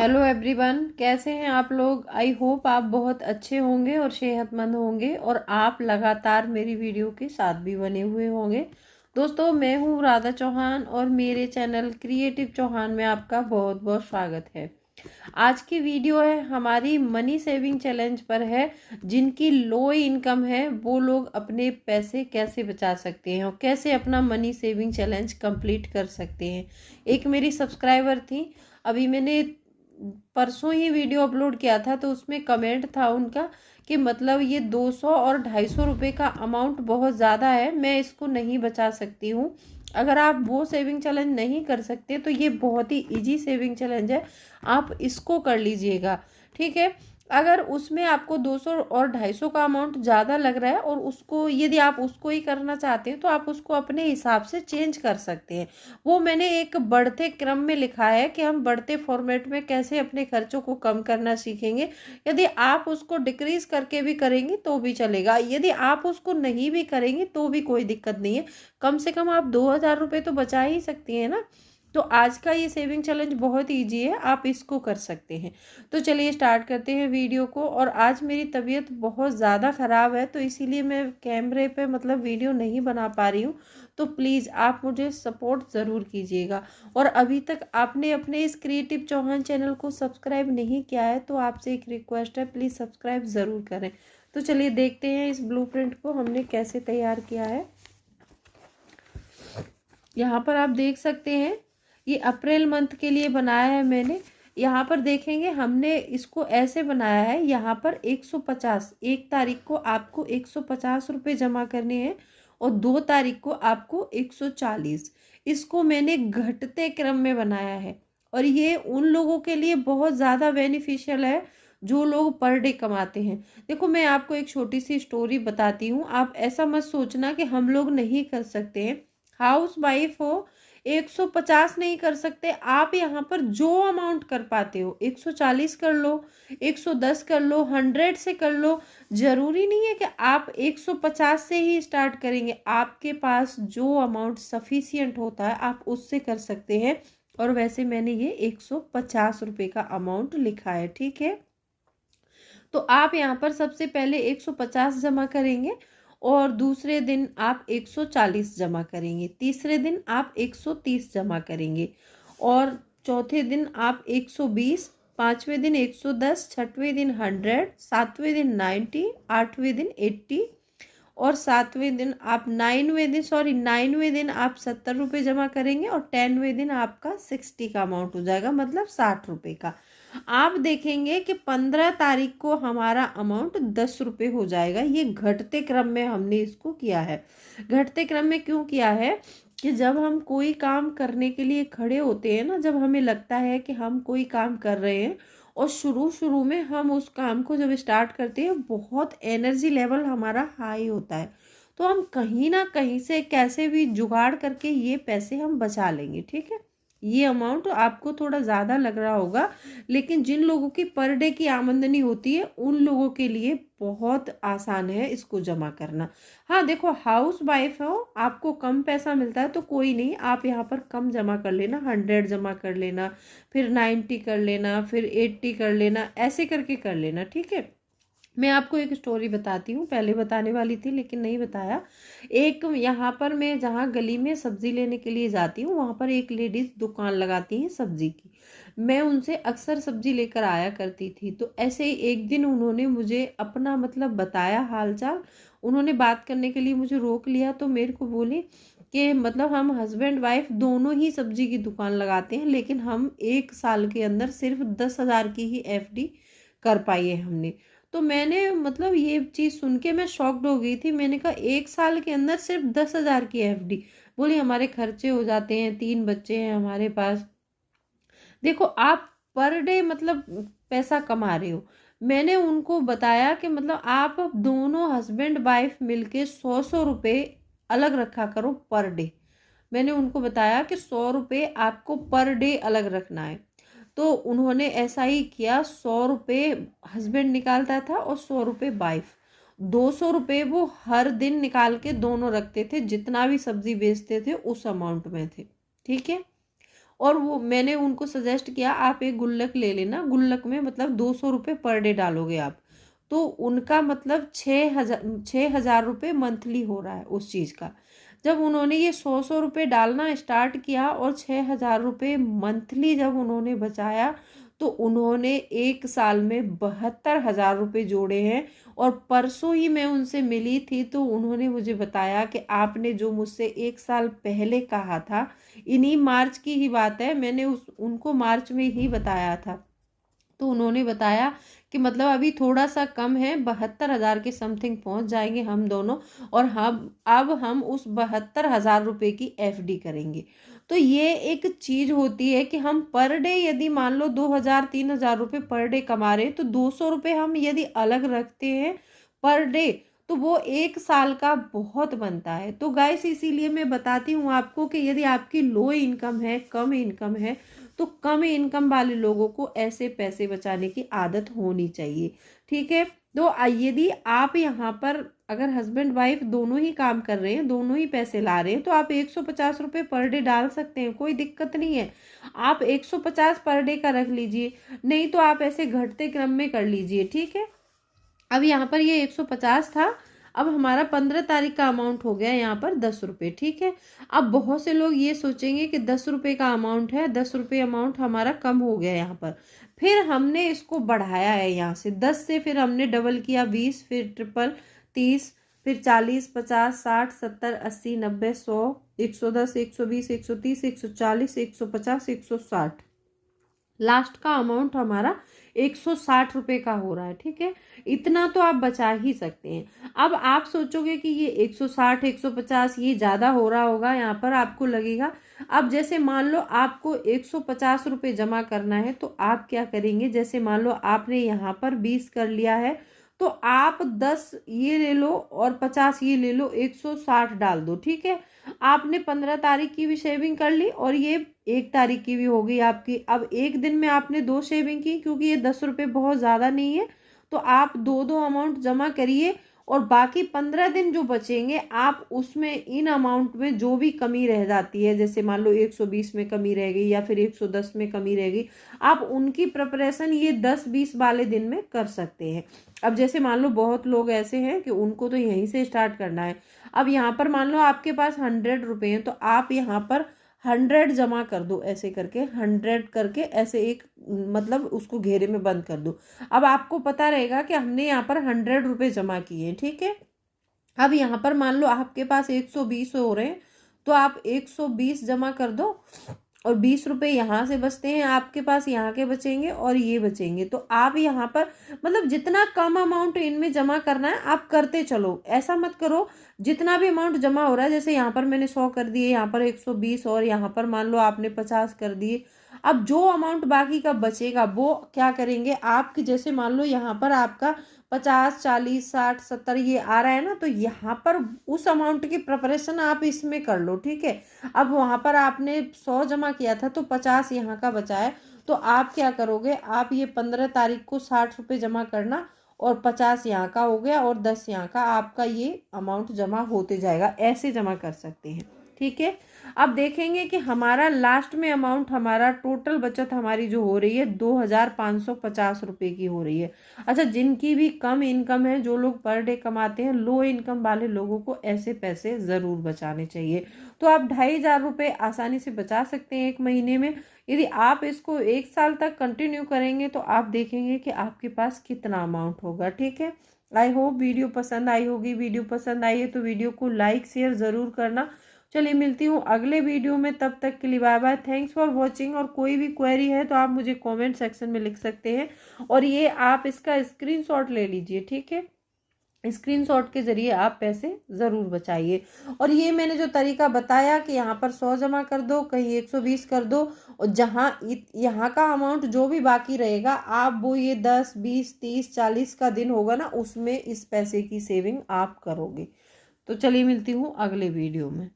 Hello everyone, कैसे हैं आप लोग। आई होप आप बहुत अच्छे होंगे और सेहतमंद होंगे और आप लगातार मेरी वीडियो के साथ भी बने हुए होंगे। दोस्तों, मैं हूँ राधा चौहान और मेरे चैनल क्रिएटिव चौहान में आपका बहुत बहुत स्वागत है। आज की वीडियो है हमारी मनी सेविंग चैलेंज पर है। जिनकी लो इनकम है वो लोग अपने पैसे कैसे बचा सकते हैं और कैसे अपना मनी सेविंग चैलेंज कंप्लीट कर सकते हैं। एक मेरी सब्सक्राइबर थी, अभी मैंने परसों ही वीडियो अपलोड किया था, तो उसमें कमेंट था उनका कि मतलब ये 200 और 250 रुपये का अमाउंट बहुत ज़्यादा है, मैं इसको नहीं बचा सकती हूँ। अगर आप वो सेविंग चैलेंज नहीं कर सकते तो ये बहुत ही इजी सेविंग चैलेंज है, आप इसको कर लीजिएगा। ठीक है। अगर उसमें आपको 200 और 250 का अमाउंट ज़्यादा लग रहा है और उसको यदि आप उसको ही करना चाहते हैं तो आप उसको अपने हिसाब से चेंज कर सकते हैं। वो मैंने एक बढ़ते क्रम में लिखा है कि हम बढ़ते फॉर्मेट में कैसे अपने खर्चों को कम करना सीखेंगे। यदि आप उसको डिक्रीज करके भी करेंगे तो भी चलेगा, यदि आप उसको नहीं भी करेंगे तो भी कोई दिक्कत नहीं है। कम से कम आप 2,000 रुपये तो बचा ही सकती हैं ना। तो आज का ये सेविंग चैलेंज बहुत ईजी है, आप इसको कर सकते हैं। तो चलिए स्टार्ट करते हैं वीडियो को। और आज मेरी तबीयत बहुत ज़्यादा ख़राब है तो इसीलिए मैं कैमरे पे मतलब वीडियो नहीं बना पा रही हूँ। तो प्लीज़ आप मुझे सपोर्ट ज़रूर कीजिएगा। और अभी तक आपने अपने इस क्रिएटिव चौहान चैनल को सब्सक्राइब नहीं किया है तो आपसे एक रिक्वेस्ट है, प्लीज़ सब्सक्राइब ज़रूर करें। तो चलिए देखते हैं इस ब्लूप्रिंट को हमने कैसे तैयार किया है। यहाँ पर आप देख सकते हैं ये अप्रैल मंथ के लिए बनाया है मैंने। यहाँ पर देखेंगे हमने इसको ऐसे बनाया है, यहाँ पर 150, 1 तारीख को आपको 150 रुपये जमा करने हैं और 2 तारीख को आपको 140। इसको मैंने घटते क्रम में बनाया है और ये उन लोगों के लिए बहुत ज़्यादा बेनिफिशियल है जो लोग पर डे कमाते हैं। देखो, मैं आपको एक छोटी सी स्टोरी बताती हूँ, आप ऐसा मत सोचना कि हम लोग नहीं कर सकते हैं। हाउस वाइफ हो, 150 नहीं कर सकते आप, यहाँ पर जो अमाउंट कर पाते हो 140 कर लो, 110 कर लो, 100 से कर लो। जरूरी नहीं है कि आप 150 से ही स्टार्ट करेंगे, आपके पास जो अमाउंट सफिशियंट होता है आप उससे कर सकते हैं। और वैसे मैंने ये 150 रुपये का अमाउंट लिखा है। ठीक है। तो आप यहाँ पर सबसे पहले 150 जमा करेंगे और दूसरे दिन आप 140 जमा करेंगे, तीसरे दिन आप 130 जमा करेंगे और चौथे दिन आप 120, पांचवें दिन 110, छठवें दिन 100, सातवें दिन 90, आठवें दिन 80 और सातवें दिन आप नाइनवें दिन आप 70 रुपये जमा करेंगे और 10वें दिन आपका 60 का अमाउंट हो जाएगा, मतलब 60 रुपये का। आप देखेंगे कि 15 तारीख को हमारा अमाउंट 10 रुपये हो जाएगा। ये घटते क्रम में हमने इसको किया है। घटते क्रम में क्यों किया है कि जब हम कोई काम करने के लिए खड़े होते हैं ना, जब हमें लगता है कि हम कोई काम कर रहे हैं और शुरू शुरू में हम उस काम को जब स्टार्ट करते हैं बहुत एनर्जी लेवल हमारा हाई होता है, तो हम कहीं ना कहीं से कैसे भी जुगाड़ करके ये पैसे हम बचा लेंगे। ठीक है। ये अमाउंट आपको थोड़ा ज़्यादा लग रहा होगा, लेकिन जिन लोगों की पर डे की आमदनी होती है उन लोगों के लिए बहुत आसान है इसको जमा करना। हाँ देखो, हाउस वाइफ हो, आपको कम पैसा मिलता है तो कोई नहीं, आप यहाँ पर कम जमा कर लेना, 100 जमा कर लेना, फिर 90 कर लेना, फिर 80 कर लेना, ऐसे करके कर लेना। ठीक है। मैं आपको एक स्टोरी बताती हूँ, पहले बताने वाली थी लेकिन नहीं बताया। एक यहाँ पर मैं जहाँ गली में सब्जी लेने के लिए जाती हूँ वहाँ पर एक लेडीज दुकान लगाती हैं सब्जी की। मैं उनसे अक्सर सब्जी लेकर आया करती थी। तो ऐसे ही एक दिन उन्होंने मुझे अपना मतलब बताया हालचाल। उन्होंने बात करने के लिए मुझे रोक लिया तो मेरे को बोली कि मतलब हम हस्बैंड वाइफ दोनों ही सब्जी की दुकान लगाते हैं लेकिन हम 1 साल के अंदर सिर्फ 10,000 की ही एफडी कर पाई है हमने। तो मैंने मतलब ये चीज़ सुन के मैं शॉक्ड हो गई थी। मैंने कहा 1 साल के अंदर सिर्फ 10,000 की एफडी। बोली हमारे खर्चे हो जाते हैं, 3 बच्चे हैं हमारे पास। देखो, आप पर डे मतलब पैसा कमा रहे हो। मैंने उनको बताया कि मतलब आप दोनों हस्बैंड वाइफ मिलके 100-100 रुपये अलग रखा करो पर डे। मैंने उनको बताया कि 100 रुपये आपको पर डे अलग रखना है। तो उन्होंने ऐसा ही किया, 100 रुपये हस्बैंड निकालता था और 100 रुपये वाइफ। 200 रुपये वो हर दिन निकाल के दोनों रखते थे, जितना भी सब्जी बेचते थे उस अमाउंट में थे। ठीक है। और वो मैंने उनको सजेस्ट किया आप एक गुल्लक ले लेना, गुल्लक में मतलब 200 रुपये पर डे डालोगे आप, तो उनका मतलब 6,000 रुपये मंथली हो रहा है उस चीज़ का। जब उन्होंने ये 100 रुपये डालना स्टार्ट किया और 6,000 रुपये मंथली जब उन्होंने बचाया, तो उन्होंने 1 साल में 72,000 रुपये जोड़े हैं। और परसों ही मैं उनसे मिली थी, तो उन्होंने मुझे बताया कि आपने जो मुझसे 1 साल पहले कहा था, इन्हीं मार्च की ही बात है, मैंने उनको मार्च में ही बताया था, तो उन्होंने बताया कि मतलब अभी थोड़ा सा कम है, 72,000 के समथिंग पहुंच जाएंगे हम दोनों, और अब हम उस 72,000 रुपये की एफडी करेंगे। तो ये एक चीज होती है कि हम पर डे यदि मान लो 2,000-3,000 रुपये पर डे कमा रहे हैं, तो 200 रुपये हम यदि अलग रखते हैं पर डे, तो वो 1 साल का बहुत बनता है। तो गाइस इसीलिए मैं बताती हूँ आपको कि यदि आपकी लो इनकम है, कम इनकम है, तो कम इनकम वाले लोगों को ऐसे पैसे बचाने की आदत होनी चाहिए। ठीक है, तो यदि आप यहाँ पर अगर हस्बैंड वाइफ दोनों ही काम कर रहे हैं, दोनों ही पैसे ला रहे हैं, तो आप 150 रुपये पर डे डाल सकते हैं, कोई दिक्कत नहीं है। आप 150 पर डे का रख लीजिए, नहीं तो आप ऐसे घटते क्रम में कर लीजिए। ठीक है, अब यहाँ पर ये 150 था, अब हमारा 15 तारीख का अमाउंट हो गया यहाँ पर 10 रुपये। ठीक है, अब बहुत से लोग ये सोचेंगे कि 10 रुपये का अमाउंट है, 10 रुपये अमाउंट हमारा कम हो गया यहाँ पर, फिर हमने इसको बढ़ाया है यहाँ से 10 से, फिर हमने डबल किया 20, फिर ट्रिपल 30, फिर 40, 50, 60, 70, 80, 90, 100, 110, 120, 130, 140, 150, 160, लास्ट का अमाउंट हमारा 160 रुपये का हो रहा है। ठीक है, इतना तो आप बचा ही सकते हैं। अब आप सोचोगे कि ये 160 150 ये ज़्यादा हो रहा होगा, यहाँ पर आपको लगेगा। अब जैसे मान लो आपको 150 रुपये जमा करना है, तो आप क्या करेंगे, जैसे मान लो आपने यहाँ पर 20 कर लिया है, तो आप 10 ये ले लो और 50 ये ले लो, 160 डाल दो। ठीक है, आपने 15 तारीख की भी शेविंग कर ली और ये 1 तारीख की भी हो गई आपकी। अब एक दिन में आपने 2 शेविंग की, क्योंकि ये 10 रुपये बहुत ज़्यादा नहीं है, तो आप दो दो अमाउंट जमा करिए, और बाकी 15 दिन जो बचेंगे आप उसमें इन अमाउंट में जो भी कमी रह जाती है, जैसे मान लो 120 में कमी रह गई या फिर 110 में कमी रह गई, आप उनकी प्रिपरेशन ये 10-20 वाले दिन में कर सकते हैं। अब जैसे मान लो बहुत लोग ऐसे हैं कि उनको तो यहीं से स्टार्ट करना है। अब यहाँ पर मान लो आपके पास 100 रुपये हैं, तो आप यहाँ पर 100 जमा कर दो, ऐसे करके 100 करके ऐसे एक मतलब उसको घेरे में बंद कर दो। अब आपको पता रहेगा कि हमने यहाँ पर 100 रुपये जमा किए। ठीक है, अब यहाँ पर मान लो आपके पास 120 हो रहे हैं, तो आप 120 जमा कर दो, और 20 रुपये यहाँ से बचते हैं आपके पास, यहाँ के बचेंगे और ये बचेंगे। तो आप यहाँ पर मतलब जितना कम अमाउंट इनमें जमा करना है आप करते चलो, ऐसा मत करो जितना भी अमाउंट जमा हो रहा है, जैसे यहाँ पर मैंने 100 कर दिए, यहाँ पर 120, और यहाँ पर मान लो आपने 50 कर दिए। अब जो अमाउंट बाकी का बचेगा वो क्या करेंगे आपकी, जैसे मान लो यहाँ पर आपका 50, 40, 60, 70 ये आ रहा है ना, तो यहाँ पर उस अमाउंट की प्रिपरेशन आप इसमें कर लो। ठीक है, अब वहाँ पर आपने 100 जमा किया था, तो 50 यहाँ का बचा है, तो आप क्या करोगे, आप ये 15 तारीख को 60 रुपये जमा करना, और 50 यहाँ का हो गया और 10 यहाँ का, आपका ये अमाउंट जमा होते जाएगा, ऐसे जमा कर सकते हैं। ठीक है, अब देखेंगे कि हमारा लास्ट में अमाउंट, हमारा टोटल बचत हमारी जो हो रही है 2,550 रुपये की हो रही है। अच्छा, जिनकी भी कम इनकम है, जो लोग पर डे कमाते हैं, लो इनकम वाले लोगों को ऐसे पैसे ज़रूर बचाने चाहिए। तो आप 2,500 रुपये आसानी से बचा सकते हैं एक महीने में। यदि आप इसको 1 साल तक कंटिन्यू करेंगे, तो आप देखेंगे कि आपके पास कितना अमाउंट होगा। ठीक है, आई होप वीडियो पसंद आई होगी। वीडियो पसंद आई है तो वीडियो को लाइक शेयर ज़रूर करना। चलिए मिलती हूँ अगले वीडियो में, तब तक के लिए bye bye, thanks for watching. और कोई भी क्वेरी है तो आप मुझे कमेंट सेक्शन में लिख सकते हैं, और ये आप इसका स्क्रीनशॉट ले लीजिए। ठीक है, स्क्रीनशॉट के जरिए आप पैसे ज़रूर बचाइए। और ये मैंने जो तरीका बताया कि यहाँ पर 100 जमा कर दो, कहीं 120 कर दो, और जहाँ यहाँ का अमाउंट जो भी बाकी रहेगा आप वो ये 10, 20, 30, 40 का दिन होगा ना, उसमें इस पैसे की सेविंग आप करोगे। तो चलिए मिलती हूँ अगले वीडियो में।